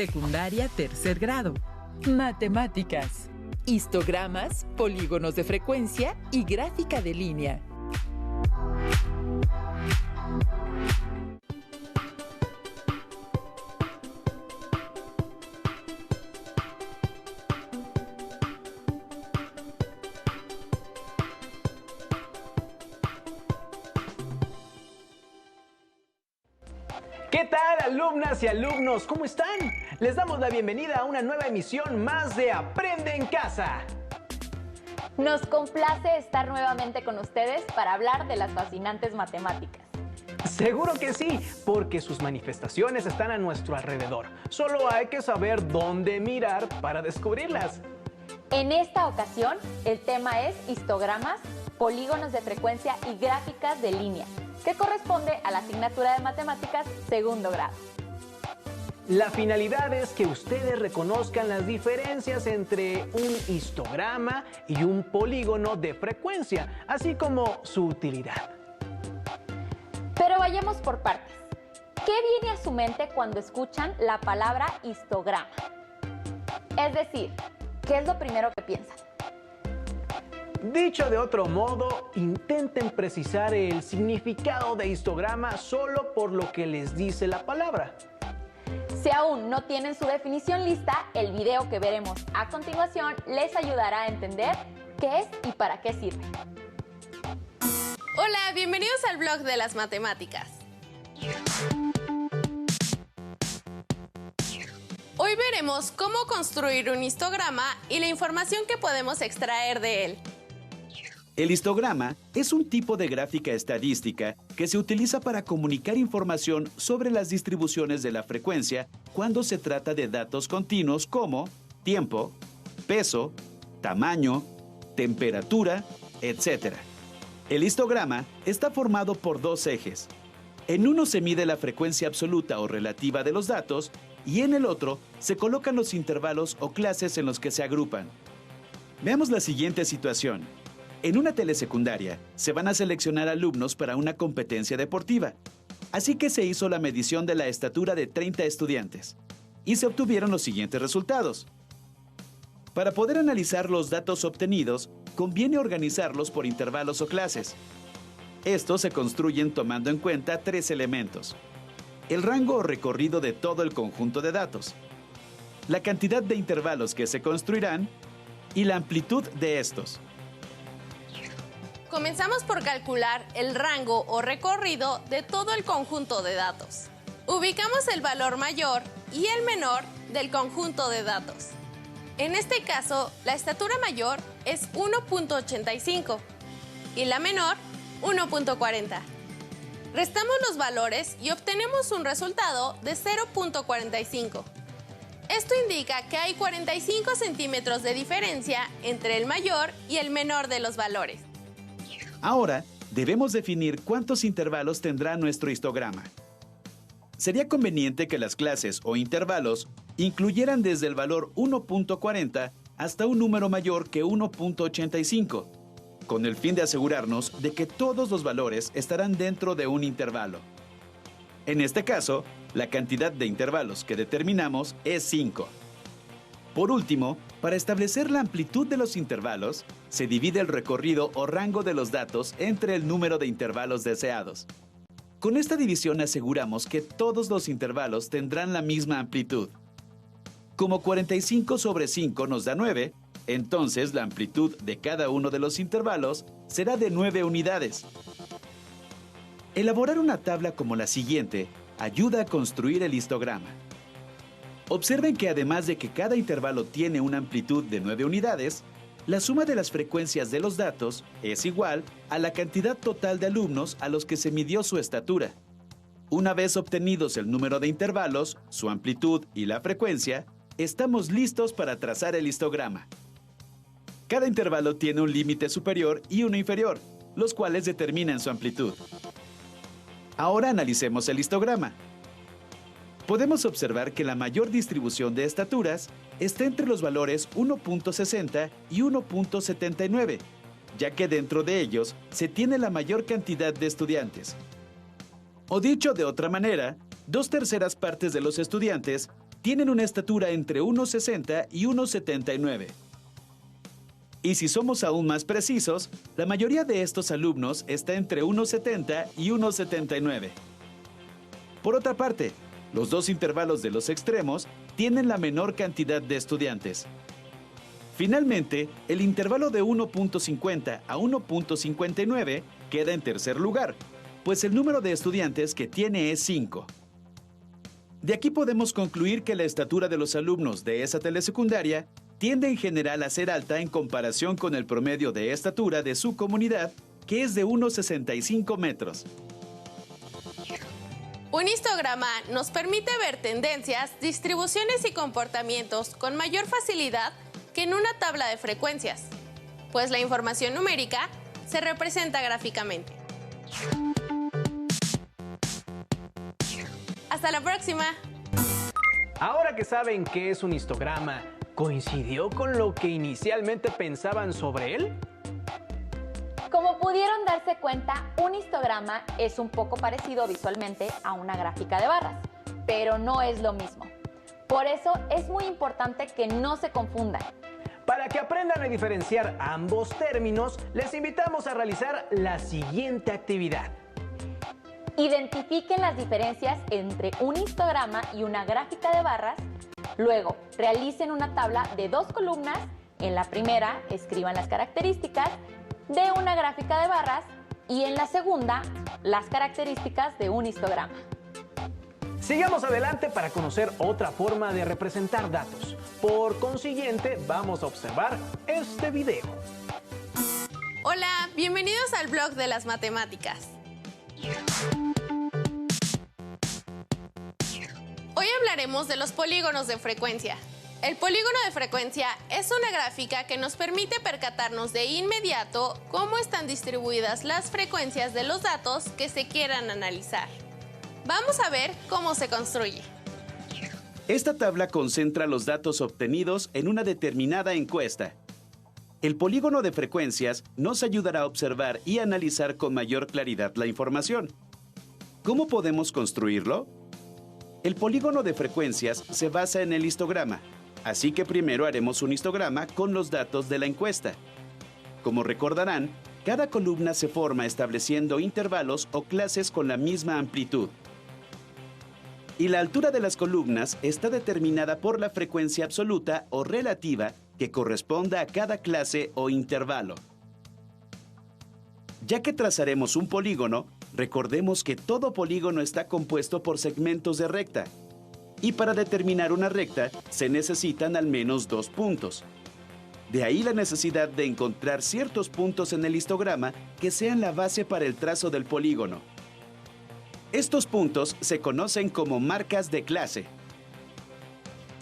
Secundaria tercer grado. Matemáticas. Histogramas, polígonos de frecuencia y gráfica de línea. ¿Qué tal, alumnas y alumnos? ¿Cómo están? Les damos la bienvenida a una nueva emisión más de Aprende en Casa. Nos complace estar nuevamente con ustedes para hablar de las fascinantes matemáticas. Seguro que sí, porque sus manifestaciones están a nuestro alrededor. Solo hay que saber dónde mirar para descubrirlas. En esta ocasión, el tema es histogramas, polígonos de frecuencia y gráficas de línea, que corresponde a la asignatura de matemáticas segundo grado. La finalidad es que ustedes reconozcan las diferencias entre un histograma y un polígono de frecuencia, así como su utilidad. Pero vayamos por partes. ¿Qué viene a su mente cuando escuchan la palabra histograma? Es decir, ¿qué es lo primero que piensan? Dicho de otro modo, intenten precisar el significado de histograma solo por lo que les dice la palabra. Si aún no tienen su definición lista, el video que veremos a continuación les ayudará a entender qué es y para qué sirve. Hola, bienvenidos al blog de las matemáticas. Hoy veremos cómo construir un histograma y la información que podemos extraer de él. El histograma es un tipo de gráfica estadística que se utiliza para comunicar información sobre las distribuciones de la frecuencia cuando se trata de datos continuos como tiempo, peso, tamaño, temperatura, etc. El histograma está formado por dos ejes. En uno se mide la frecuencia absoluta o relativa de los datos y en el otro se colocan los intervalos o clases en los que se agrupan. Veamos la siguiente situación. En una telesecundaria, se van a seleccionar alumnos para una competencia deportiva. Así que se hizo la medición de la estatura de 30 estudiantes. Y se obtuvieron los siguientes resultados. Para poder analizar los datos obtenidos, conviene organizarlos por intervalos o clases. Estos se construyen tomando en cuenta tres elementos. El rango o recorrido de todo el conjunto de datos, la cantidad de intervalos que se construirán y la amplitud de estos. Comenzamos por calcular el rango o recorrido de todo el conjunto de datos. Ubicamos el valor mayor y el menor del conjunto de datos. En este caso, la estatura mayor es 1.85 y la menor 1.40. Restamos los valores y obtenemos un resultado de 0.45. Esto indica que hay 45 centímetros de diferencia entre el mayor y el menor de los valores. Ahora, debemos definir cuántos intervalos tendrá nuestro histograma. Sería conveniente que las clases o intervalos incluyeran desde el valor 1.40 hasta un número mayor que 1.85, con el fin de asegurarnos de que todos los valores estarán dentro de un intervalo. En este caso, la cantidad de intervalos que determinamos es 5. Por último, para establecer la amplitud de los intervalos, se divide el recorrido o rango de los datos entre el número de intervalos deseados. Con esta división aseguramos que todos los intervalos tendrán la misma amplitud. Como 45 sobre 5 nos da 9, entonces la amplitud de cada uno de los intervalos será de 9 unidades. Elaborar una tabla como la siguiente ayuda a construir el histograma. Observen que además de que cada intervalo tiene una amplitud de 9 unidades, la suma de las frecuencias de los datos es igual a la cantidad total de alumnos a los que se midió su estatura. Una vez obtenidos el número de intervalos, su amplitud y la frecuencia, estamos listos para trazar el histograma. Cada intervalo tiene un límite superior y uno inferior, los cuales determinan su amplitud. Ahora analicemos el histograma. Podemos observar que la mayor distribución de estaturas está entre los valores 1.60 y 1.79, ya que dentro de ellos se tiene la mayor cantidad de estudiantes. O dicho de otra manera, 2/3 partes de los estudiantes tienen una estatura entre 1,60 y 1,79. Y si somos aún más precisos, la mayoría de estos alumnos está entre 1,70 y 1,79. Por otra parte, los dos intervalos de los extremos tienen la menor cantidad de estudiantes. Finalmente, el intervalo de 1.50 a 1.59 queda en tercer lugar, pues el número de estudiantes que tiene es 5. De aquí podemos concluir que la estatura de los alumnos de esa telesecundaria tiende en general a ser alta en comparación con el promedio de estatura de su comunidad, que es de 1,65 metros. Un histograma nos permite ver tendencias, distribuciones y comportamientos con mayor facilidad que en una tabla de frecuencias, pues la información numérica se representa gráficamente. ¡Hasta la próxima! Ahora que saben qué es un histograma, ¿coincidió con lo que inicialmente pensaban sobre él? Como pudieron darse cuenta, un histograma es un poco parecido visualmente a una gráfica de barras, pero no es lo mismo. Por eso es muy importante que no se confundan. Para que aprendan a diferenciar ambos términos, les invitamos a realizar la siguiente actividad. Identifiquen las diferencias entre un histograma y una gráfica de barras. Luego, realicen una tabla de 2 columnas. En la primera, escriban las características de una gráfica de barras y en la segunda, las características de un histograma. Sigamos adelante para conocer otra forma de representar datos. Por consiguiente, vamos a observar este video. Hola, bienvenidos al blog de las matemáticas. Hoy hablaremos de los polígonos de frecuencia. El polígono de frecuencia es una gráfica que nos permite percatarnos de inmediato cómo están distribuidas las frecuencias de los datos que se quieran analizar. Vamos a ver cómo se construye. Esta tabla concentra los datos obtenidos en una determinada encuesta. El polígono de frecuencias nos ayudará a observar y analizar con mayor claridad la información. ¿Cómo podemos construirlo? El polígono de frecuencias se basa en el histograma, así que primero haremos un histograma con los datos de la encuesta. Como recordarán, cada columna se forma estableciendo intervalos o clases con la misma amplitud. Y la altura de las columnas está determinada por la frecuencia absoluta o relativa que corresponda a cada clase o intervalo. Ya que trazaremos un polígono, recordemos que todo polígono está compuesto por segmentos de recta. Y para determinar una recta se necesitan al menos 2 puntos. De ahí la necesidad de encontrar ciertos puntos en el histograma que sean la base para el trazo del polígono. Estos puntos se conocen como marcas de clase.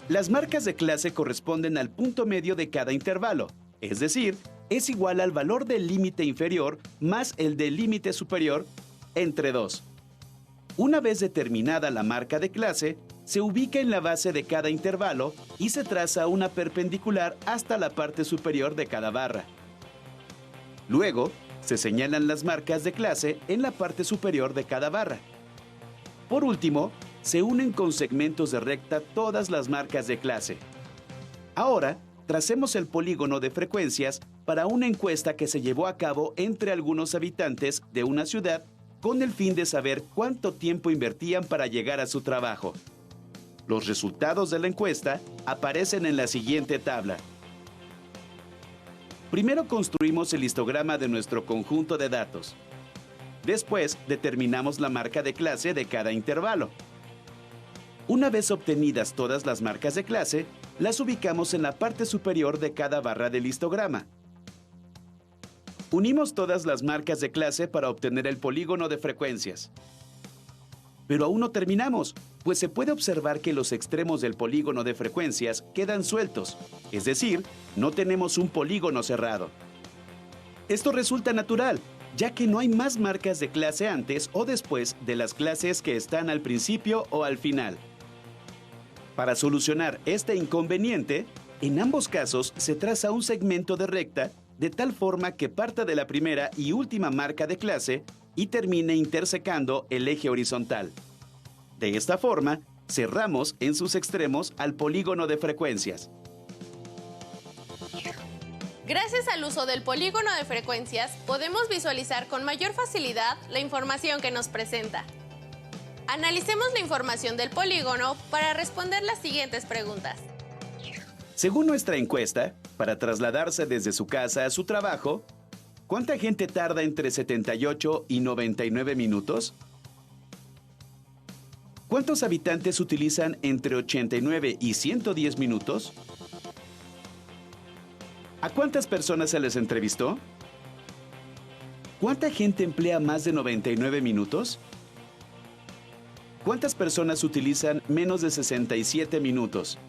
Las marcas de clase corresponden al punto medio de cada intervalo, es decir, es igual al valor del límite inferior más el del límite superior entre 2. Una vez determinada la marca de clase, se ubica en la base de cada intervalo y se traza una perpendicular hasta la parte superior de cada barra. Luego, se señalan las marcas de clase en la parte superior de cada barra. Por último, se unen con segmentos de recta todas las marcas de clase. Ahora, tracemos el polígono de frecuencias para una encuesta que se llevó a cabo entre algunos habitantes de una ciudad con el fin de saber cuánto tiempo invertían para llegar a su trabajo. Los resultados de la encuesta aparecen en la siguiente tabla. Primero construimos el histograma de nuestro conjunto de datos. Después, determinamos la marca de clase de cada intervalo. Una vez obtenidas todas las marcas de clase, las ubicamos en la parte superior de cada barra del histograma. Unimos todas las marcas de clase para obtener el polígono de frecuencias. Pero aún no terminamos, pues se puede observar que los extremos del polígono de frecuencias quedan sueltos, es decir, no tenemos un polígono cerrado. Esto resulta natural, ya que no hay más marcas de clase antes o después de las clases que están al principio o al final. Para solucionar este inconveniente, en ambos casos se traza un segmento de recta de tal forma que parta de la primera y última marca de clase y termine intersecando el eje horizontal. De esta forma, Cerramos en sus extremos al polígono de frecuencias. Gracias al uso del polígono de frecuencias, podemos visualizar con mayor facilidad la información que nos presenta. Analicemos la información del polígono para responder las siguientes preguntas. Según nuestra encuesta, para trasladarse desde su casa a su trabajo, ¿cuánta gente tarda entre 78 y 99 minutos? ¿Cuántos habitantes utilizan entre 89 y 110 minutos? ¿A cuántas personas se les entrevistó? ¿Cuánta gente emplea más de 99 minutos? ¿Cuántas personas utilizan menos de 67 minutos?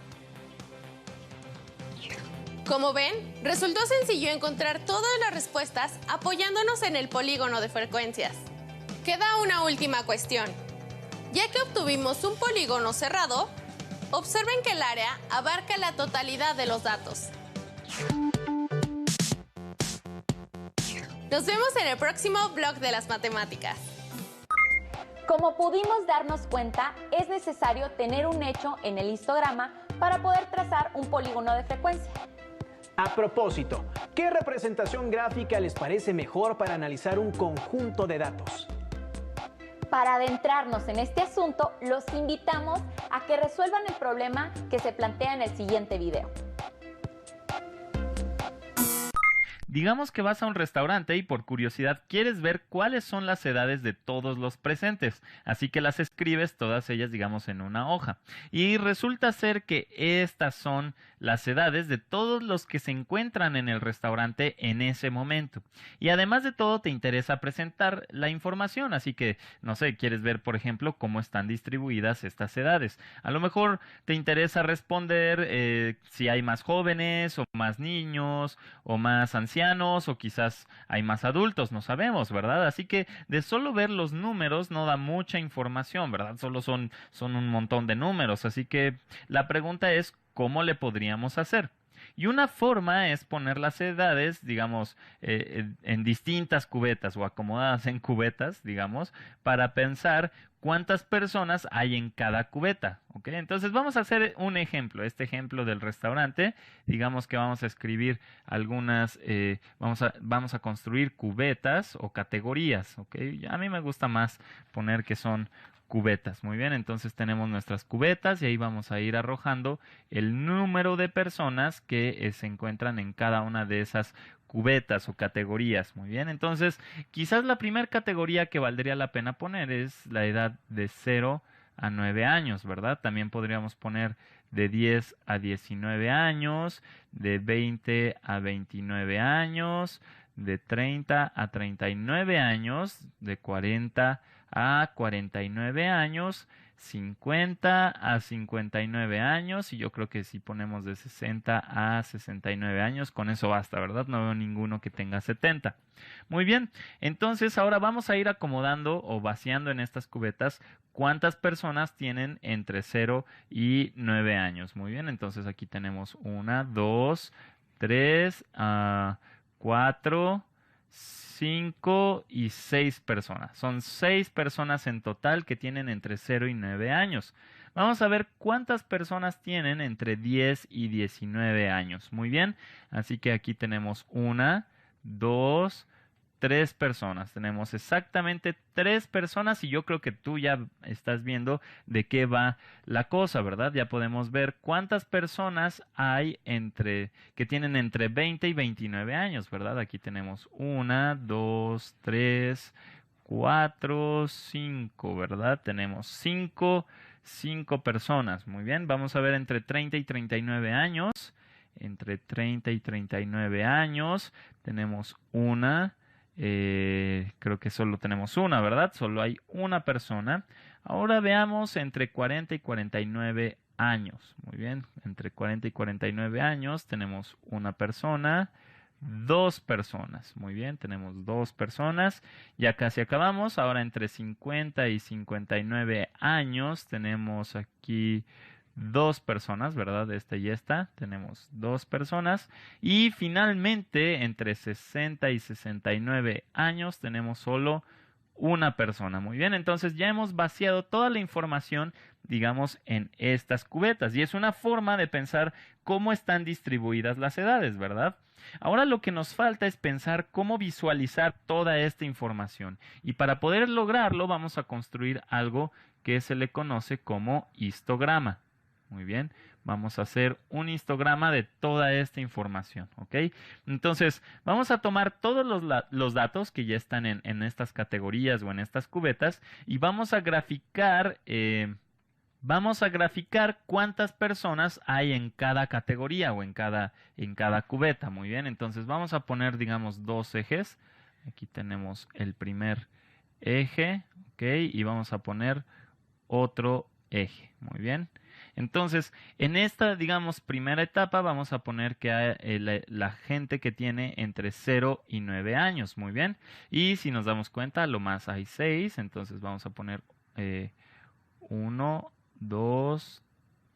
Como ven, resultó sencillo encontrar todas las respuestas apoyándonos en el polígono de frecuencias. Queda una última cuestión. Ya que obtuvimos un polígono cerrado, observen que el área abarca la totalidad de los datos. Nos vemos en el próximo blog de las matemáticas. Como pudimos darnos cuenta, es necesario tener un hecho en el histograma para poder trazar un polígono de frecuencia. A propósito, ¿qué representación gráfica les parece mejor para analizar un conjunto de datos? Para adentrarnos en este asunto, los invitamos a que resuelvan el problema que se plantea en el siguiente video. Digamos que vas a un restaurante y por curiosidad quieres ver cuáles son las edades de todos los presentes, así que las escribes todas ellas, digamos, en una hoja. Y resulta ser que estas son las edades de todos los que se encuentran en el restaurante en ese momento. Y además de todo te interesa presentar la información, así que, no sé, quieres ver, por ejemplo, cómo están distribuidas estas edades. A lo mejor te interesa responder si hay más jóvenes o más niños o más ancianos, o quizás hay más adultos, no sabemos, ¿verdad? Así que de solo ver los números no da mucha información, ¿verdad? Solo son un montón de números, así que la pregunta es, ¿cómo le podríamos hacer? Y una forma es poner las edades, digamos, en distintas cubetas o acomodadas en cubetas, digamos, para pensar cuántas personas hay en cada cubeta, ¿ok? Entonces vamos a hacer un ejemplo, este ejemplo del restaurante. Digamos que vamos a escribir algunas, vamos a construir cubetas o categorías, ¿ok? A mí me gusta más poner que son cubetas. Muy bien, entonces tenemos nuestras cubetas y ahí vamos a ir arrojando el número de personas que se encuentran en cada una de esas cubetas o categorías. Muy bien, entonces quizás la primera categoría que valdría la pena poner es la edad de 0 a 9 años, ¿verdad? También podríamos poner de 10 a 19 años, de 20 a 29 años, de 30 a 39 años, de 40 a 49 años, 50 a 59 años, y yo creo que si ponemos de 60 a 69 años, con eso basta, ¿verdad? No veo ninguno que tenga 70. Muy bien, entonces ahora vamos a ir acomodando o vaciando en estas cubetas cuántas personas tienen entre 0 y 9 años. Muy bien, entonces aquí tenemos 1, 2, 3, 4, 5 y 6 personas. Son 6 personas en total que tienen entre 0 y 9 años. Vamos a ver cuántas personas tienen entre 10 y 19 años. Muy bien, así que aquí tenemos 1, 2, 3 personas. Tenemos exactamente 3 personas y yo creo que tú ya estás viendo de qué va la cosa, ¿verdad? Ya podemos ver cuántas personas hay que tienen entre 20 y 29 años, ¿verdad? Aquí tenemos 1, 2, 3, 4, 5, ¿verdad? Tenemos 5 personas. Muy bien, vamos a ver entre 30 y 39 años. Entre 30 y 39 años tenemos creo que solo tenemos una, ¿verdad? Solo hay una persona. Ahora veamos entre 40 y 49 años. Muy bien, entre 40 y 49 años tenemos una persona, 2 personas. Muy bien, tenemos 2 personas. Ya casi acabamos. Ahora entre 50 y 59 años tenemos aquí 2 personas, ¿verdad? Esta y esta. Tenemos 2 personas. Y finalmente, entre 60 y 69 años, tenemos solo una persona. Muy bien, entonces ya hemos vaciado toda la información, digamos, en estas cubetas. Y es una forma de pensar cómo están distribuidas las edades, ¿verdad? Ahora lo que nos falta es pensar cómo visualizar toda esta información. Y para poder lograrlo vamos a construir algo que se le conoce como histograma. Muy bien, vamos a hacer un histograma de toda esta información, ¿ok? Entonces, vamos a tomar todos los datos que ya están en estas categorías o en estas cubetas y vamos a graficar cuántas personas hay en cada categoría o en cada cubeta. Muy bien, entonces vamos a poner, digamos, dos ejes. Aquí tenemos el primer eje, ¿ok? Y vamos a poner otro eje. Muy bien. Entonces, en esta, digamos, primera etapa vamos a poner que hay la gente que tiene entre 0 y 9 años. Muy bien. Y si nos damos cuenta, lo más hay 6. Entonces vamos a poner 1, 2,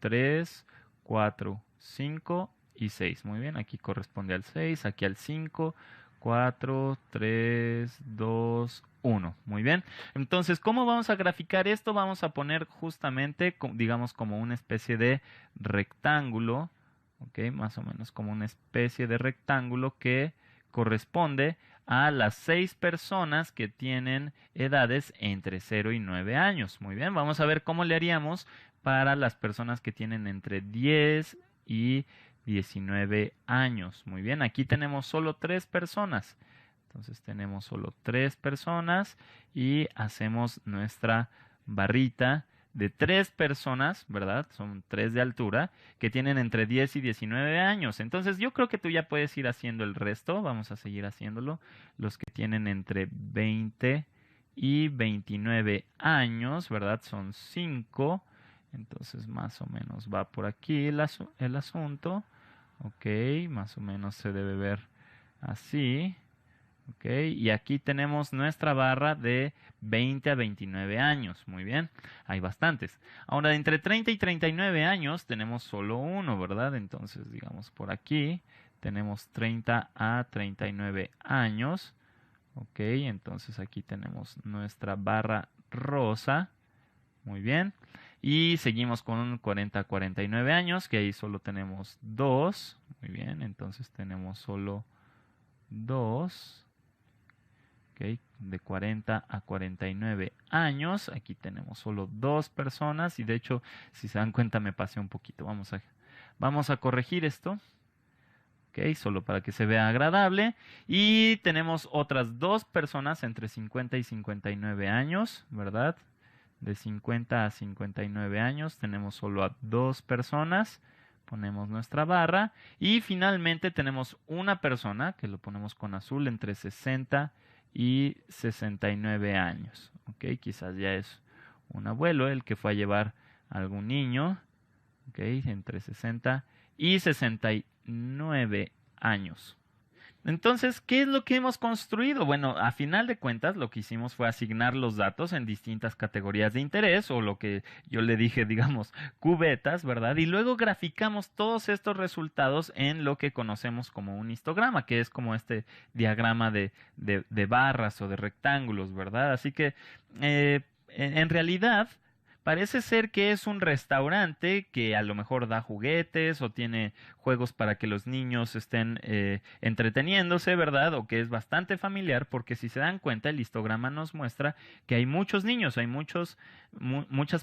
3, 4, 5 y 6. Muy bien, aquí corresponde al 6, aquí al 5, 4, 3, 2, 1. Muy bien, entonces, ¿cómo vamos a graficar esto? Vamos a poner justamente, digamos, como una especie de rectángulo, ¿ok? Más o menos como una especie de rectángulo que corresponde a las 6 personas que tienen edades entre 0 y 9 años. Muy bien, vamos a ver cómo le haríamos para las personas que tienen entre 10 y 19 años. Muy bien, aquí tenemos solo 3 personas. Entonces tenemos solo 3 personas y hacemos nuestra barrita de 3 personas, ¿verdad? Son 3 de altura, que tienen entre 10 y 19 años. Entonces yo creo que tú ya puedes ir haciendo el resto. Vamos a seguir haciéndolo. Los que tienen entre 20 y 29 años, ¿verdad? Son 5. Entonces más o menos va por aquí el asunto. Ok, más o menos se debe ver así. Ok, y aquí tenemos nuestra barra de 20 a 29 años. Muy bien, hay bastantes. Ahora, de entre 30 y 39 años tenemos solo uno, ¿verdad? Entonces, digamos, por aquí tenemos 30 a 39 años. Ok, entonces aquí tenemos nuestra barra rosa. Muy bien. Y seguimos con 40 a 49 años, que ahí solo tenemos 2. Muy bien, entonces tenemos solo 2. Okay, de 40 a 49 años. Aquí tenemos solo 2 personas. Y de hecho, si se dan cuenta, me pasé un poquito. Vamos a corregir esto. Okay, solo para que se vea agradable. Y tenemos otras 2 personas entre 50 y 59 años, ¿verdad? De 50 a 59 años tenemos solo a 2 personas. Ponemos nuestra barra. Y finalmente tenemos una persona, que lo ponemos con azul, entre 60 y 69 años. Ok, quizás ya es un abuelo el que fue a llevar a algún niño. Ok, entre 60 y 69 años. Entonces, ¿qué es lo que hemos construido? Bueno, a final de cuentas, lo que hicimos fue asignar los datos en distintas categorías de interés, o lo que yo le dije, digamos, cubetas, ¿verdad? Y luego graficamos todos estos resultados en lo que conocemos como un histograma, que es como este diagrama de barras o de rectángulos, ¿verdad? Así que, en realidad, parece ser que es un restaurante que a lo mejor da juguetes o tiene juegos para que los niños estén entreteniéndose, ¿verdad? O que es bastante familiar, porque si se dan cuenta, el histograma nos muestra que hay muchos niños, hay muchas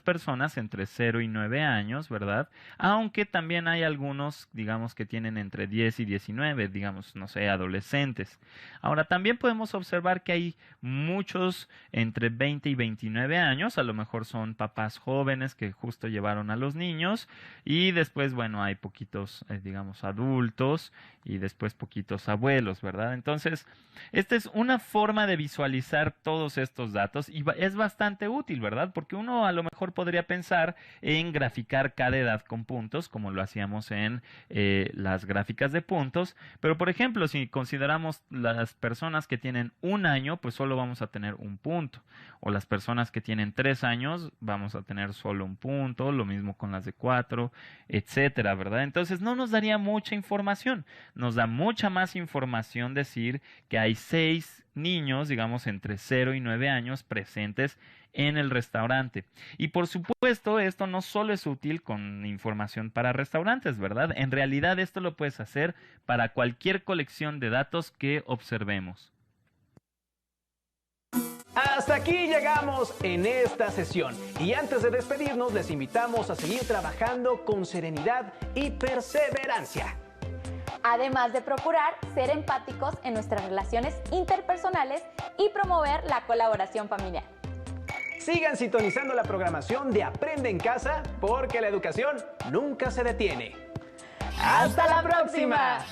personas entre 0 y 9 años, ¿verdad? Aunque también hay algunos, digamos, que tienen entre 10 y 19, digamos, no sé, adolescentes. Ahora, también podemos observar que hay muchos entre 20 y 29 años, a lo mejor son papás jóvenes que justo llevaron a los niños, y después, bueno, hay poquitos, digamos, adultos, y después poquitos abuelos, ¿verdad? Entonces, esta es una forma de visualizar todos estos datos, y es bastante útil, ¿verdad? Porque uno a lo mejor podría pensar en graficar cada edad con puntos, como lo hacíamos en las gráficas de puntos, pero por ejemplo, si consideramos las personas que tienen 1 año, pues solo vamos a tener un punto, o las personas que tienen 3 años, vamos a tener solo un punto, lo mismo con las de 4, etcétera, ¿verdad? Entonces no nos daría mucha información, nos da mucha más información decir que hay 6 niños, digamos, entre 0 y 9 años presentes en el restaurante. Y por supuesto, esto no solo es útil con información para restaurantes, ¿verdad? En realidad esto lo puedes hacer para cualquier colección de datos que observemos. Hasta aquí llegamos en esta sesión y antes de despedirnos les invitamos a seguir trabajando con serenidad y perseverancia. Además de procurar ser empáticos en nuestras relaciones interpersonales y promover la colaboración familiar. Sigan sintonizando la programación de Aprende en Casa porque la educación nunca se detiene. ¡Hasta la próxima!